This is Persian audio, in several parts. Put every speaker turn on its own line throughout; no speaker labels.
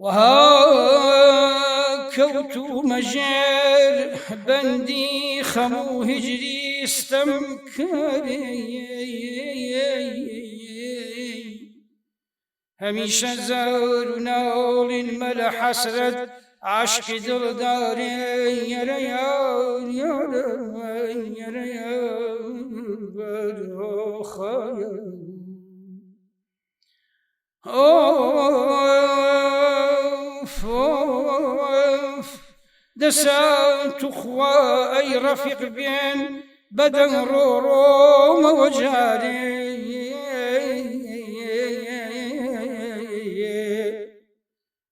وها كوت مجر بندي خمو هجري استمكري هميشه زار نول مل حسرت عشق دل داري يا يار دسان تخوى أي رفيق بين بدن روم وجاري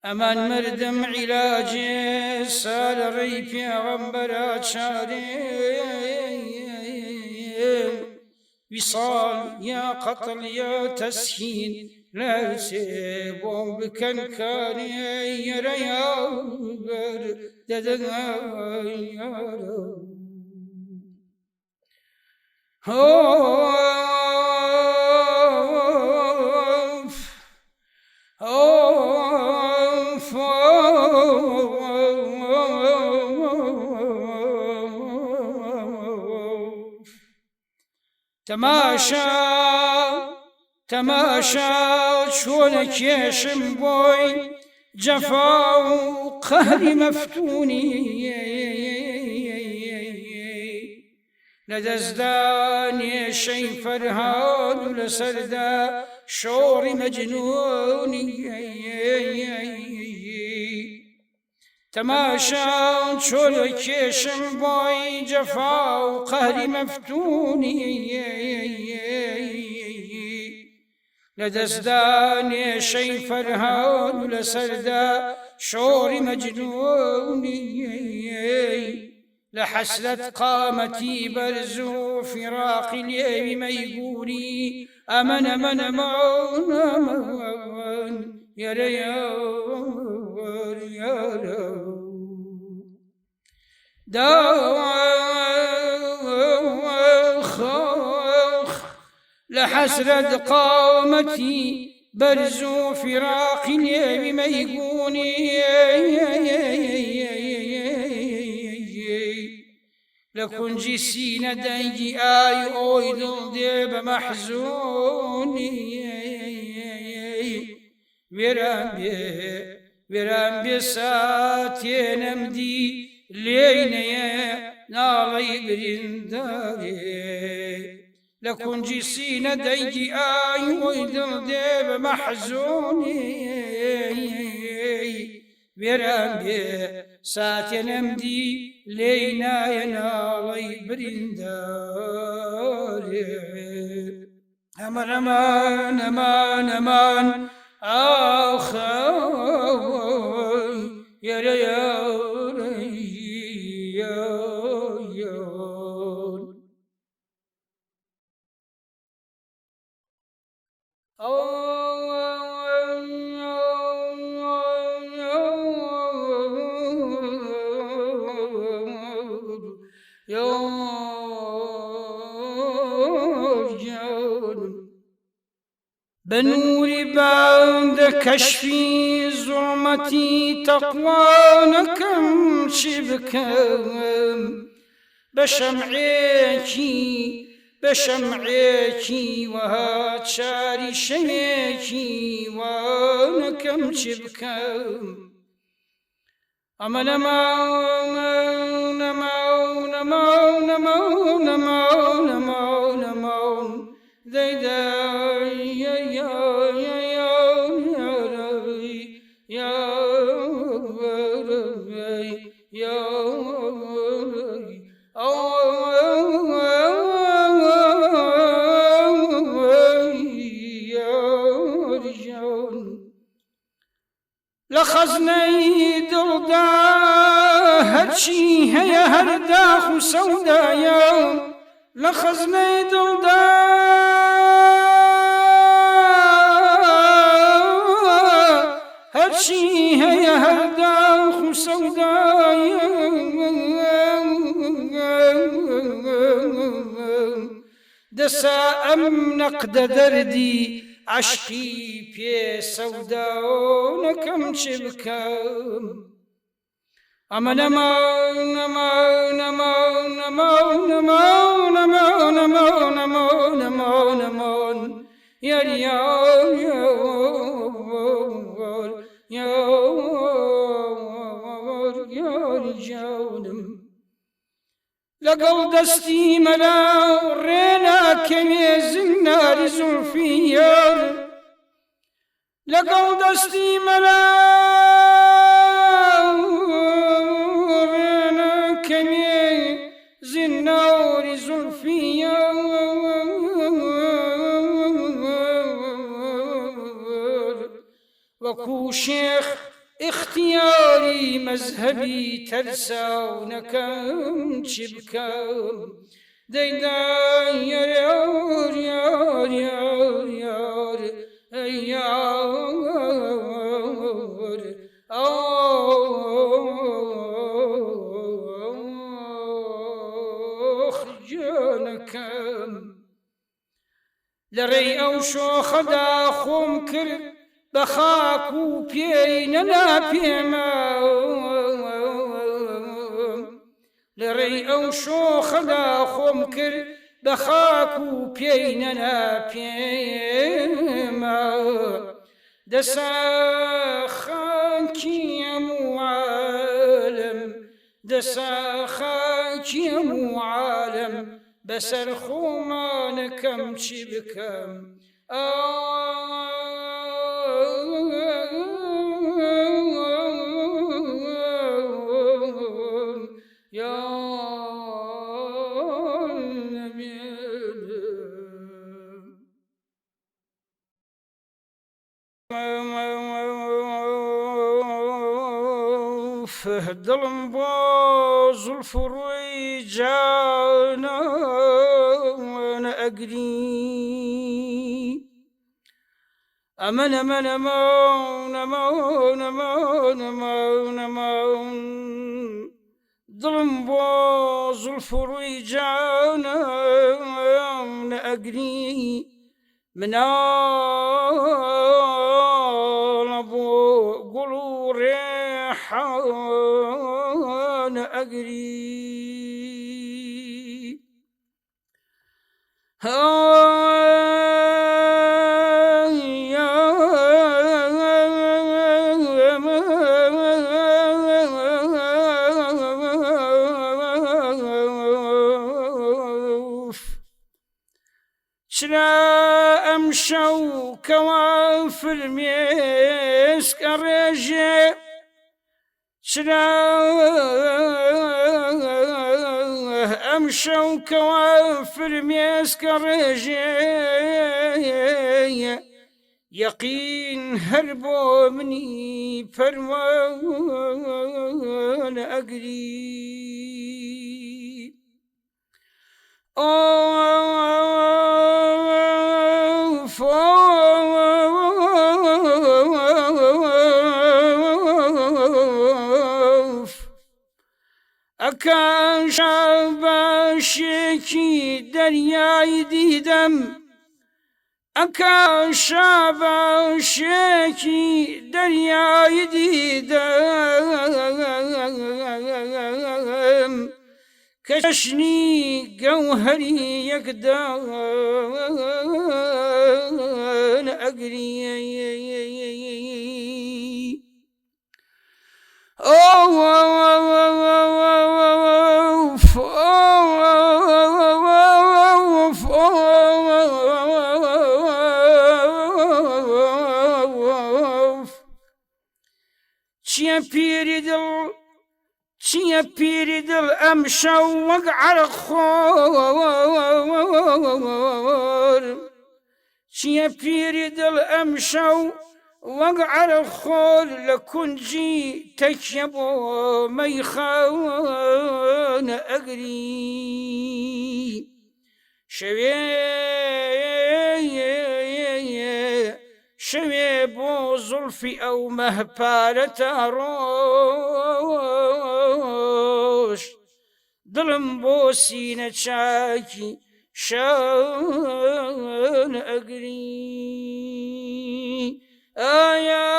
أمان مردم علاجي سال ريب يا غنبرات شاري وصال يا قتل يا تسهيل لا سيبون بكنكاري يا ريال تماشا شونك يشم بوي جفا وقهر مفتوني لدزداني شي فرهان لسردا شور مجنوني تماشا شونك يشم بوي جفا وقهر مفتوني لدزداني شي فرهان لسردا شور مجنوني لحسرة قامتي برزو فراق اليوم ميقولي أمن يا ريال لحسرة قامتي برزو فراق اليوم ميقوني لكن جسينا دنجي آي أويدل ديب محزوني ورام بساتي نمدي ليني نالي برنداري لكن جسينا دنجي آي أويدل ديب محزوني ورام بساتي نمدي لينا ينالي برنداري أمان أمان أمان أمان آخر يا ريال بنور بعد كشفي ظلمتي تقوانا كم شبكم بشمعيكي وهات شاري شميكي وانا كم شبكم أمل مون لخزني دلدا هرشي هيا هرداخ سودا يوم لخزني دلدا هەرچی هەیە هەرداخ و سەودایە دەسا ئەم نەقدە دەردی عەشقی پێ سەودا نەکەم چ بکەم ئەمە نەما نەما نەما نەما نەما نەما نەما نەما نەما نەمان یاری یار یار یار یاری جانم لەگەڵ دەستی مەلا ڕێناکەوێ زناری زولفی یار لەگەڵ دەستی مەلا ڕێناکەوێ زناری زولفی یار وەکوو شێخ اختیاری مەزهەبی تەرساو نەکەم چی بکەم دەیدای یار یار یار یار یار ئاخ جانەکەم لەڕێی ئەو شۆخەدا خۆم کرد بە خاک و پێی نەنا پێمە لەڕێی ئەو شۆخەدا خۆم کرد بە خاک و پێی نەنا پێمە دەسا خاکی هەموو عالەم دەسا خاکی هەموو عالەم بەسەر خۆمانەکەم چی بکەم دڵم بۆ زولف و ڕووی جانان ئەگری ئەمە نەمە نەمە نەمە نەمە نەمە نەمە دڵم بۆ زولف و ڕووی جانان ئەگری مناڵە بۆ گوڵ و ڕێحان ئەگری چرا ئەم شەو کەوا فرمێسکە ڕێژێ چرا ئەم شەو کەوا فرمێسکە ڕێژێ یەقین هەر بۆ منی پەروانە ئەگری ئەکان شاباشێکی دەریای دیدەم ئەکان شاباشێکی دەریای دیدەم کە چەشنی گەوهەری یەکدان ئەگری چیە پیری دڵ ئەم شەو وەک عەرەخۆر چیە پیری دڵ ئەم شەو وەک عەرەخۆر لە کونجی تەکیە بۆ مەیخانە ئەگری شوێ بۆ زولفی ئەو مەهپارە تا ڕۆژ دڵم بۆ سینە چاکی شان ئەگری ئایا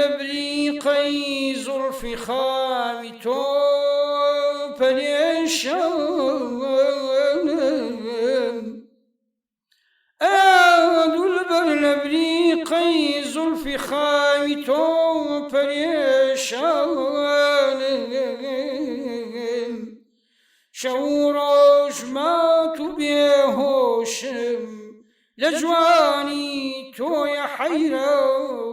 لبريقي زلفي خاوي تو پريشان دلبر لبريقي زلفي خاوي تو پريشان شوراج ما تو بيهوشم لجواني تو يا حيران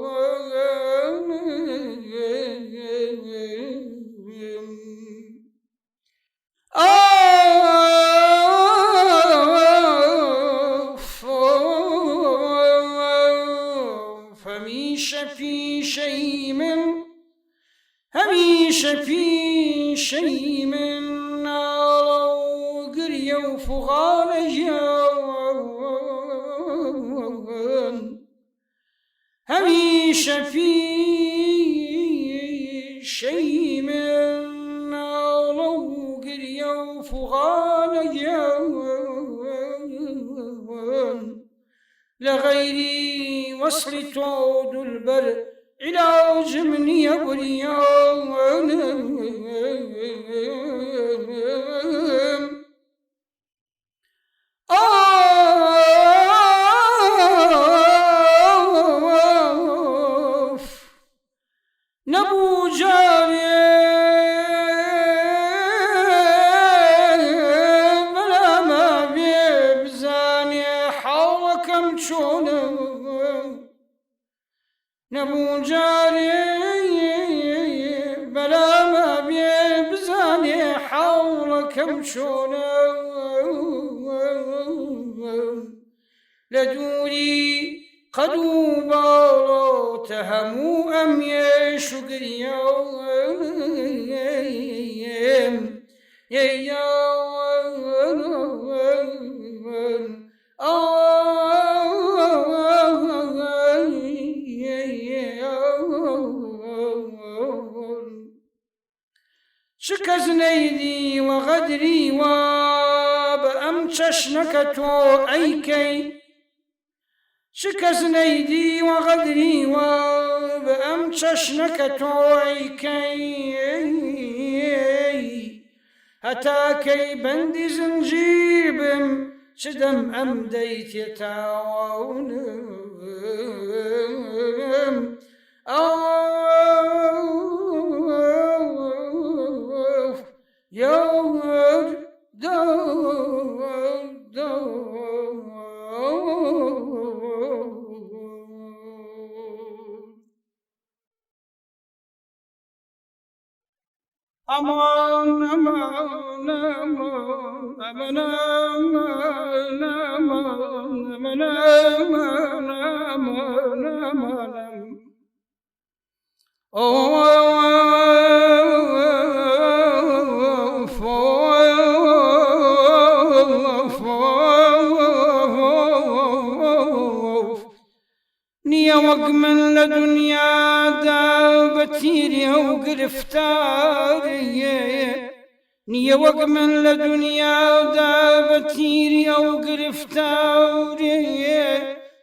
هميشه في شيء من نار وقرية وفغان جوان هميشه في شيء من نار وقرية وفغان جوان لغيري وصل طود البر علاج من يبريان نبو جاري بلا ما بيبزاني حولكم شونه نبو جاري بلا ما بيبزاني حولك مشونا لدوري قدو بالو تهمو أم يشقر يوم شكز نيدي وغدري وبأم چشنك تو أيكي شكز نيدي وغدري وبأم چشنك تو أيكي هتاكي بندي زنجير بم شدم أم ديت يتاونم aman aman aman aman aman aman aman aman نيا وقمن لدنيا دابتيري وقرفتاري نيا وقمن لدنيا دابتيري وقرفتاري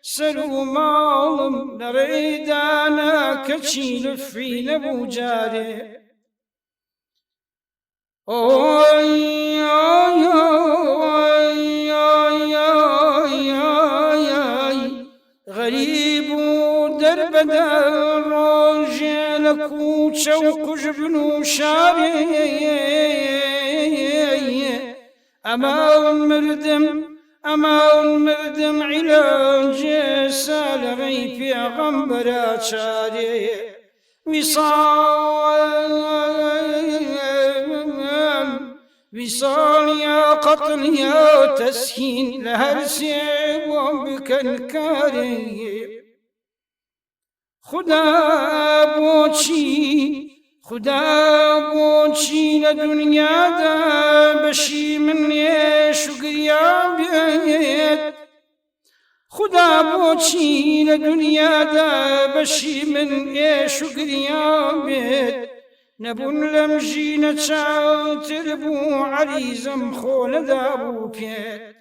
سرو مالم نريدانا كشيل في نبو جاري بەدە ڕۆژێ لە کوچە و قوژبن و شارێ ئەماون مردم عیلاجێ سالەڕەی پێغەمبەرە چارێ وصال يا قتل يا تسهين لهرسي وبكن كاري خدا بوچی لدنیا دا بشی من شکریا بید خدا بوچی لدنیا دا بشی من شکریا بید نبون لمجی نچاوتر بو عریزم خولدا بو پید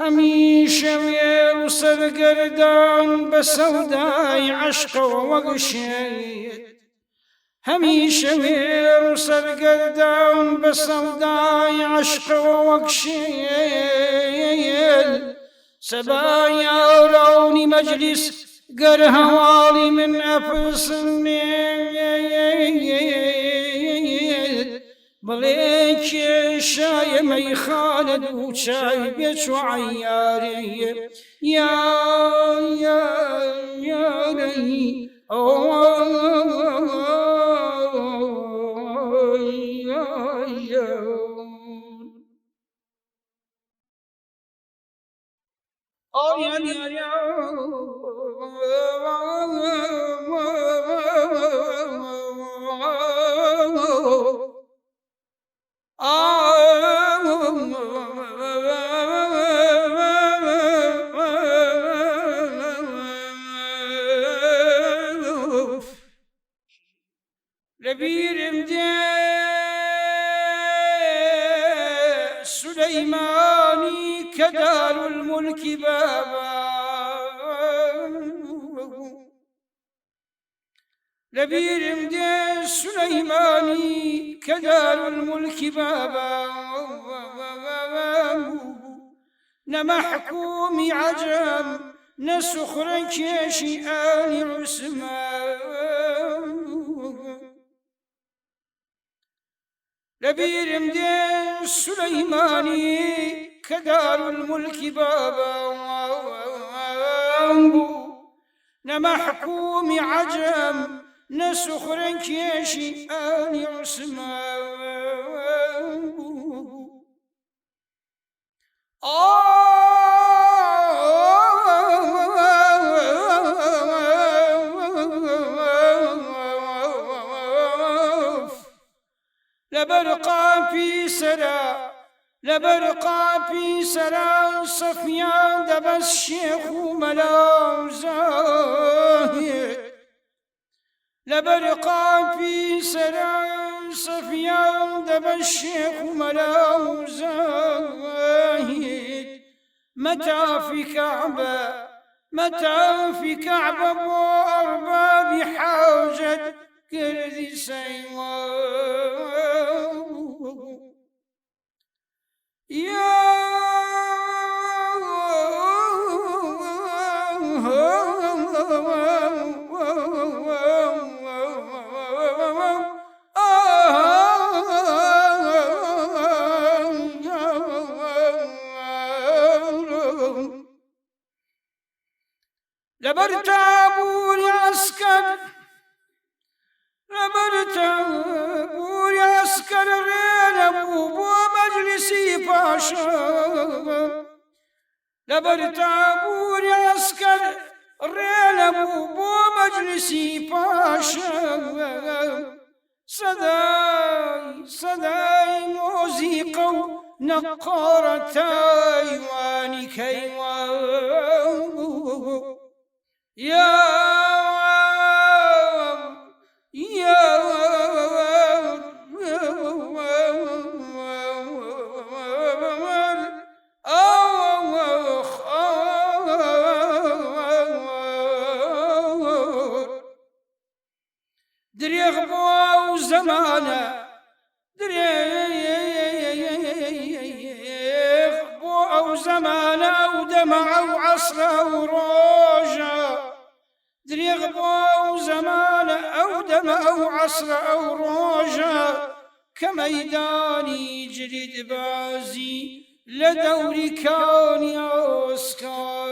هەمیشە وێر و سەرگەردان بە سەودای عەشقەوە وەگشێت هەمیشە وێر و سەرگەردان بە سەودای عەشقەوە وەگشێت سەبای ئاراونی مەجلیس گەر هەواڵی من ئەپرسنێت بڵێ کێشایە مەیخانە دوو چای بێچ و عەیارێ یارەی لەبیرم دێ سولەیمانی کە دارولمولکی بابا لەبیرم دێ سولەیمانی کە دارولمولکی بابا نە مەحکومی عەجەم نە سوخرە کێشی ئالی عوسمان لەبیرم دێ سولەیمانی کە دارولمولکی بابا نە مەحکومی عەجەم نە سوخرە کێشی ئالی عوسمان لەبەر قاپی سەرا سەفیان دەبەست شێخ و مەلاو زاهێد لەبەر قاپی سەرا سەفیان دەبەست شێخ و مەلاو زاهێد مەتافی کەعبە بۆ ئەربابی حاجەت کردی سەیوان لەبەر تابووری عەسکەر ڕێنە بوو بۆ مەجلیسی پاشا لەبەر تابووری عەسکەر ڕێنە بوو بۆ مەجلیسی پاشا سەدای مۆزیقە و نەقۆرە تایوانی کەیوان درێغ بۆ عصر أو روجة دريغ بو زمان أو دم أو عصر أو روجة كميداني جريد بازي لدوري كان يسكن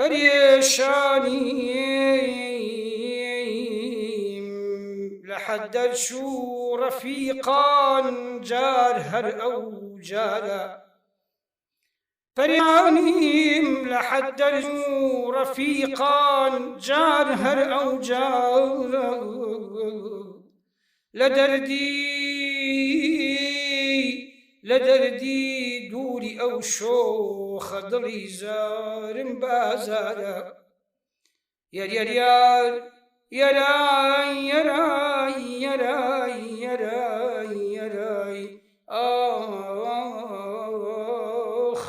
پریشانیم لحد شو رفیقان جار هر او جارا پریشانیم لحد شو رفیقان جار هر او جارا لدردي دوري أو شوخ ضلي زار بازارا يا يا يا يا راي يا راي يا راي يا راي يا راي آخ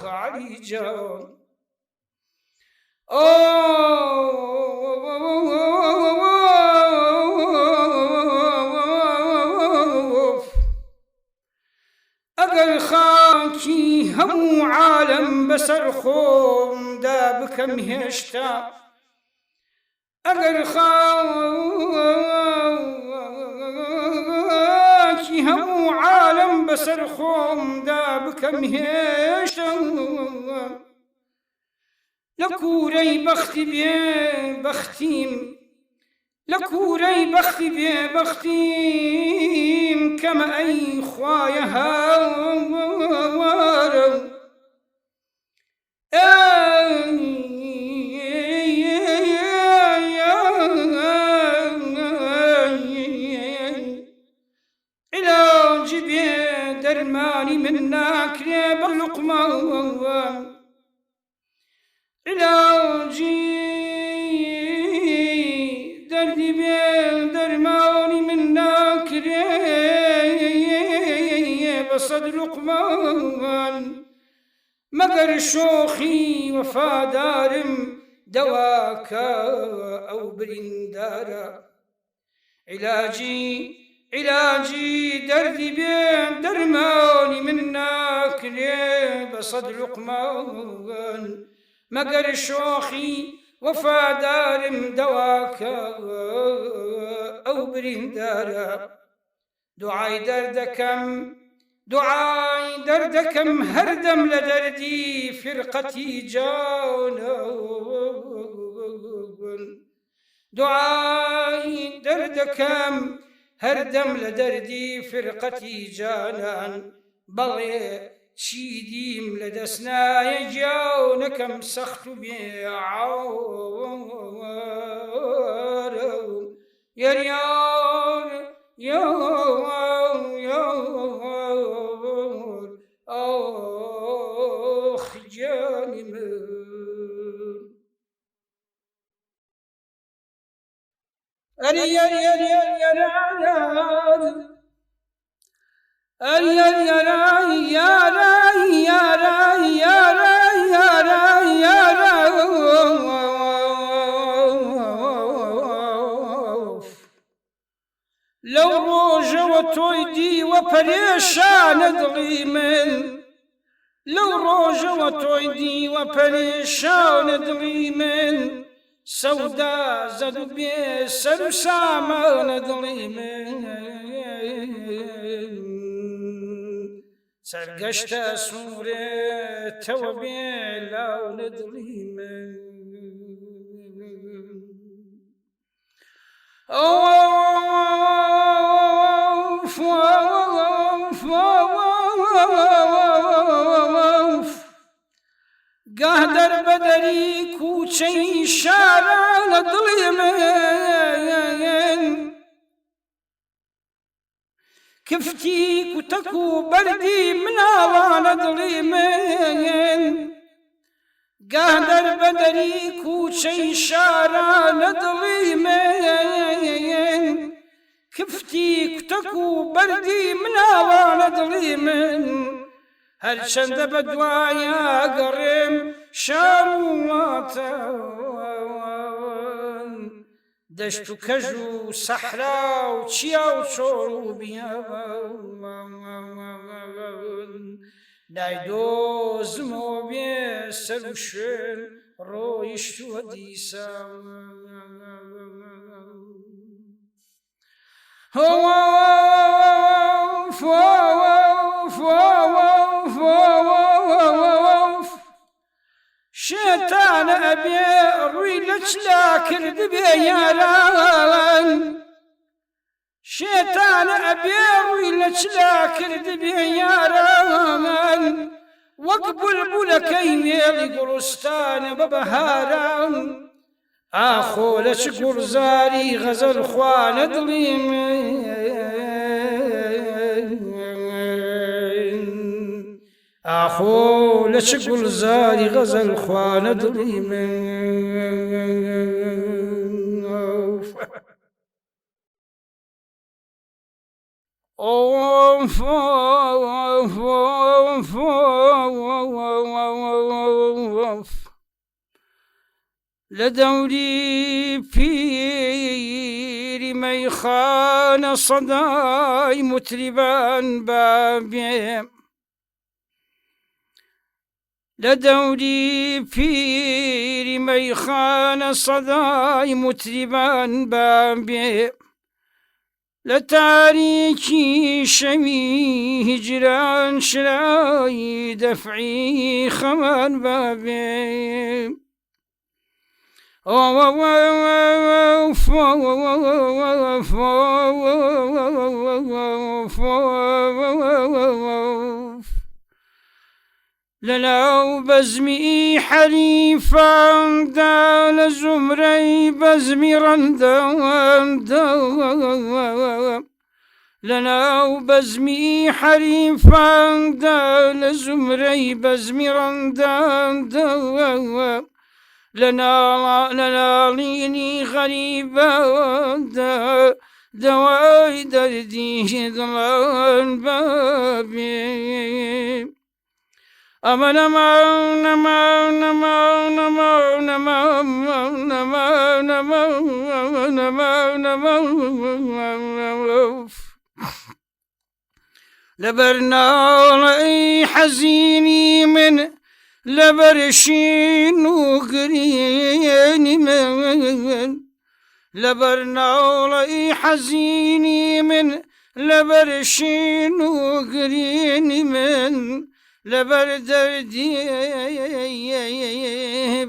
علي جان أقل خاكي همو عالم بسر خوم دابكم هشتا أقل خاكي همو عالم بسر خوم دابكم هشتا لكوري بختي بيه بختيم لكوري بختي بيه بختيم كما أي خوايا هاوارو علاجي بيه درماني منك ريب اللقمة علاجي دردي بيه درماني منك ريب صدر لقمان مقر شوخي وفادارم دواك أو برندارا علاجي دردي بيه درماني منك ريب صدر لقمان مقر شوخي وفادارم دواك أو برندارا دعاي دردكم هردم لدردي فرقتي جانا دعاي دردكم هردم لدردي فرقتي جانا بڵێ چی دیم لە دەستنایە گیاو نەکەم سەخت و بێعاوارە یاریار ئاخ گیانی من لو روجة وتويدي وبريشان دغي من لو روجة وتويدي وبريشان دغي من سودا زدو بيه سر سامان دغي من سرگەشتە سوورێتەوە بێلاو لە دڵی من گاه دەربەدەری کوچەی شارە لە دڵی من کفتی کوتەک و بەردی مناڵانە دڵی من گاه دەربەدەری کوچەی شارە لە دڵی من کفتی کوتەک و بەردی مناڵانە دڵی من هەرچەندە بە دوایە گەڕێم شار وڵاتەوە دەشت و کەژ و سەحرا و چیا و چۆڵ و بیابان نایدۆزمەوە بێ سەر و شوێن ڕۆیشتووە دیسان شێتانە ئەبێ ڕووی لە چلا کرد بێ یاران شێتانە ئەبێ ڕووی لە چلا کرد بێ یاران وەک بولبولەکەی وێڵی گوڵستانە بە بەهاران ئاخۆ لە چ گوڵزاری غەزەل خوانە دڵی من ئاخۆ لە چ گوڵزاری غەزەل خوانە دڵی من لە دەوری پیری مەیخانە سەدای متریبان بابێ لە دەوری پیری مەیخانە سەدای متریبان بابێ لە تاریکی شەوی هیجران شرای دەفعی خەمان بابێ لەناو بەزمی حەریفاندا لە زومرەی بەزمی ڕەندەوەندا لەناو بەزمی حەریفاندا لە زومرەی بەزمی ڕەندەوەندا لە ناڵینی غەریبەوەدا دەوای دەردی دڵان بابێ ئەمە لەبەر ناڵەی حەزینی من لەبەر شین و گرێنی من لەبەر ناڵەی حەزینی من لەبەر شین و گرێنی من لەبەر دەردی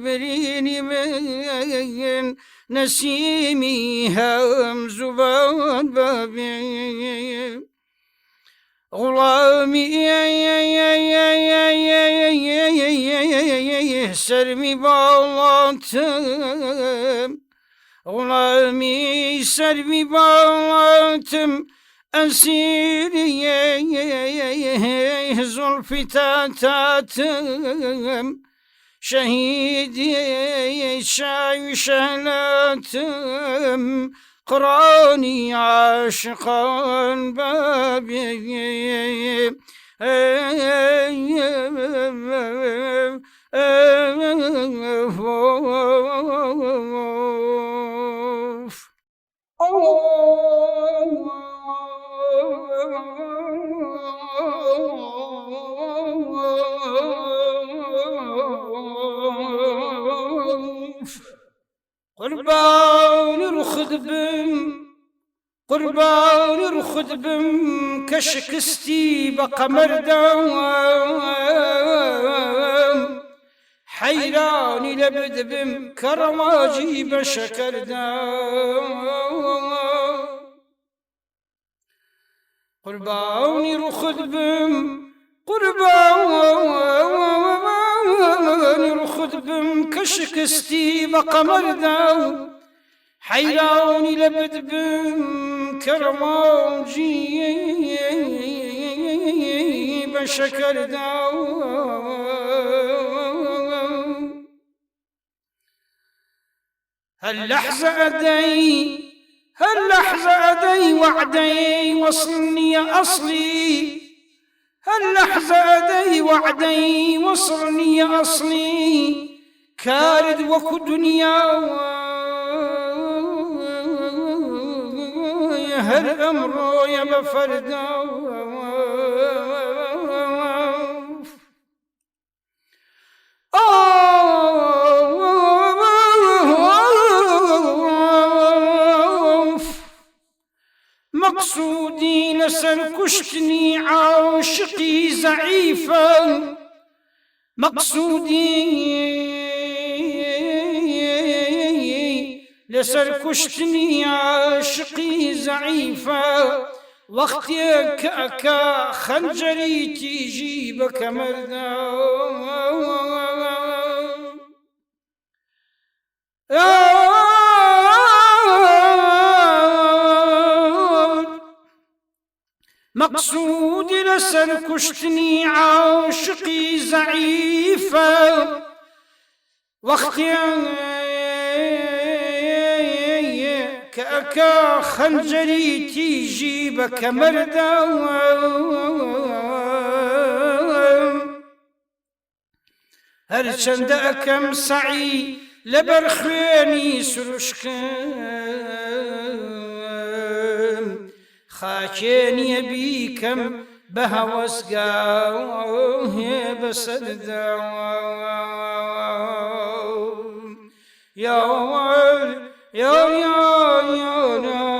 برینی من نەسیمی هەم زوبان بابێ غڵامی سەرمی باڵاتم غڵامی سەرمی باڵاتم ئەسیری زوڵفی تاتاتم شەهیدی چاوی شەلاتم قڕانی عاشقان بابێ قربان رخد بن قربان رخد بم كشكستي بقمر دوام حيراني لبد بم كرماجي بشكر دوام قرباني رخد بم قرباني رخد بم كشكستي بقمر دوام حيراني لبد بم كرماجي بشكر دوام هاللحظة أدي وعدي وصلني أصلي هاللحظة أدي وعدي وصلني أصلي كارد وكو دنيا هر أمرو يا بفردا مقصودي لسر كشتني عاشقي زعيفا مقصودي لسر كشتني عاشقي زعيفا وقتك أكا خنجري تيجي بك مردا مقصودي لسر كشتني عاشقي زعيفا واختيار كأكا خنجري تيجي بك مردا هرچند أكم سعي لبرخواني سرشكم خاكيني بيكم بهوسقا بسردا يا يا يا يا